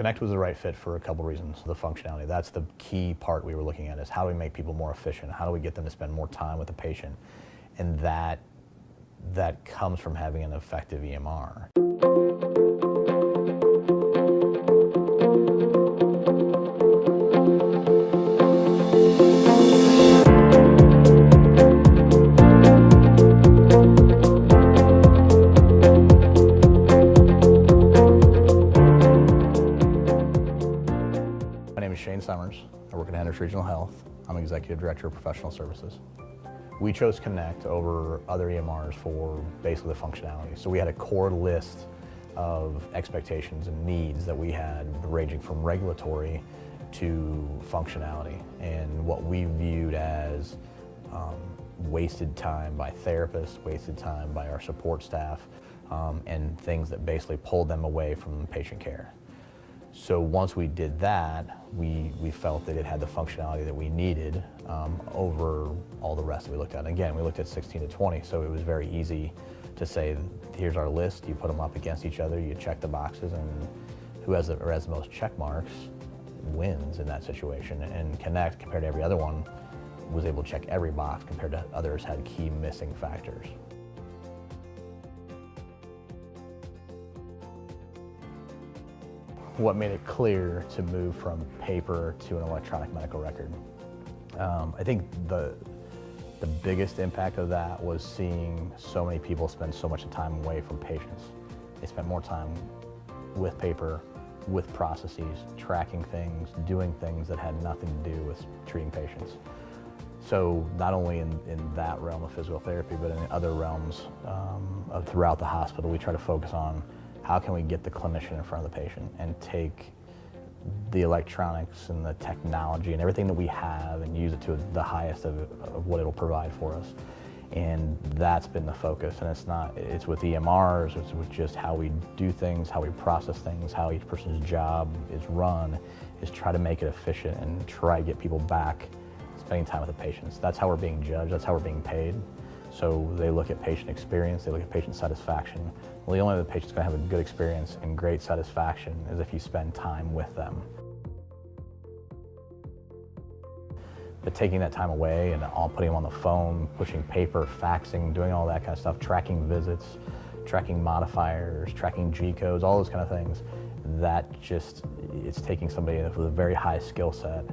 Connect was the right fit for a couple reasons. The functionality, that's the key part we were looking at, is how do we make people more efficient? How do we get them to spend more time with the patient? And that comes from having an effective EMR. My name is Shane Summers. I work at Henderson Regional Health. I'm Executive Director of Professional Services. We chose Connect over other EMRs for basically the functionality. So we had a core list of expectations and needs that we had, ranging from regulatory to functionality, and what we viewed as wasted time by therapists, wasted time by our support staff, and things that basically pulled them away from patient care. So once we did that, we felt that it had the functionality that we needed over all the rest that we looked at. And again, we looked at 16 to 20, so it was very easy to say, here's our list, you put them up against each other, you check the boxes, and whoever has the most check marks wins in that situation. And Connect, compared to every other one, was able to check every box compared to others had key missing factors. What made it clear to move from paper to an electronic medical record? I think the biggest impact of that was seeing so many people spend so much time away from patients. They spent more time with paper, with processes, tracking things, doing things that had nothing to do with treating patients. So not only in that realm of physical therapy, but in other realms of throughout the hospital, we try to focus on how can we get the clinician in front of the patient and take the electronics and the technology and everything that we have and use it to the highest of what it'll provide for us. And that's been the focus. And it's with EMRs, it's with just how we do things, how we process things, how each person's job is run, is try to make it efficient and try to get people back spending time with the patients. That's how we're being judged, that's how we're being paid. So they look at patient experience, they look at patient satisfaction. Well, the only way the patient's gonna have a good experience and great satisfaction is if you spend time with them. But taking that time away and putting them on the phone, pushing paper, faxing, doing all that kind of stuff, tracking visits, tracking modifiers, tracking G-codes, all those kind of things, it's taking somebody with a very high skill set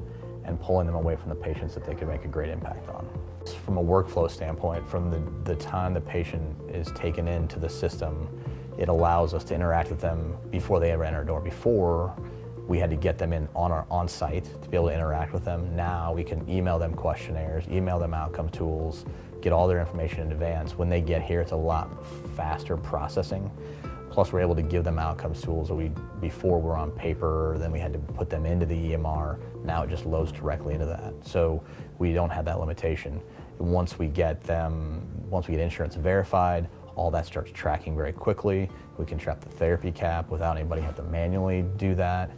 and pulling them away from the patients that they could make a great impact on. From a workflow standpoint, from the time the patient is taken into the system, it allows us to interact with them before they ever enter our door. Before, we had to get them in on site to be able to interact with them. Now we can email them questionnaires, email them outcome tools, get all their information in advance. When they get here, it's a lot faster processing. Plus, we're able to give them outcomes tools that before were on paper, then we had to put them into the EMR. Now it just loads directly into that. So we don't have that limitation. Once we get insurance verified, all that starts tracking very quickly. We can track the therapy cap without anybody having to manually do that.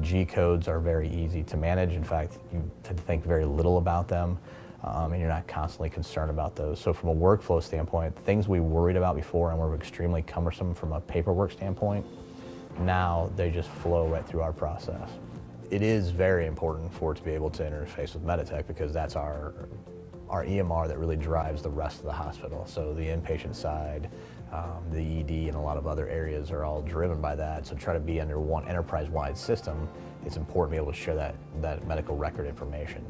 G-codes are very easy to manage. In fact, you tend to think very little about them, and you're not constantly concerned about those. So from a workflow standpoint, things we worried about before and were extremely cumbersome from a paperwork standpoint, now they just flow right through our process. It is very important for it to be able to interface with Meditech because that's our EMR that really drives the rest of the hospital. So the inpatient side, the ED, and a lot of other areas are all driven by that. So try to be under one enterprise-wide system, it's important to be able to share that medical record information.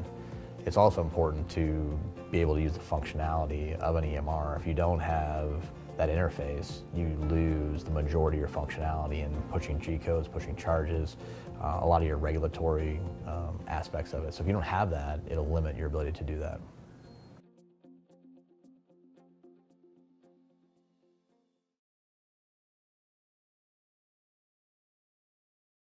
It's also important to be able to use the functionality of an EMR. If you don't have that interface, you lose the majority of your functionality in pushing G-codes, pushing charges, a lot of your regulatory aspects of it. So if you don't have that, it'll limit your ability to do that.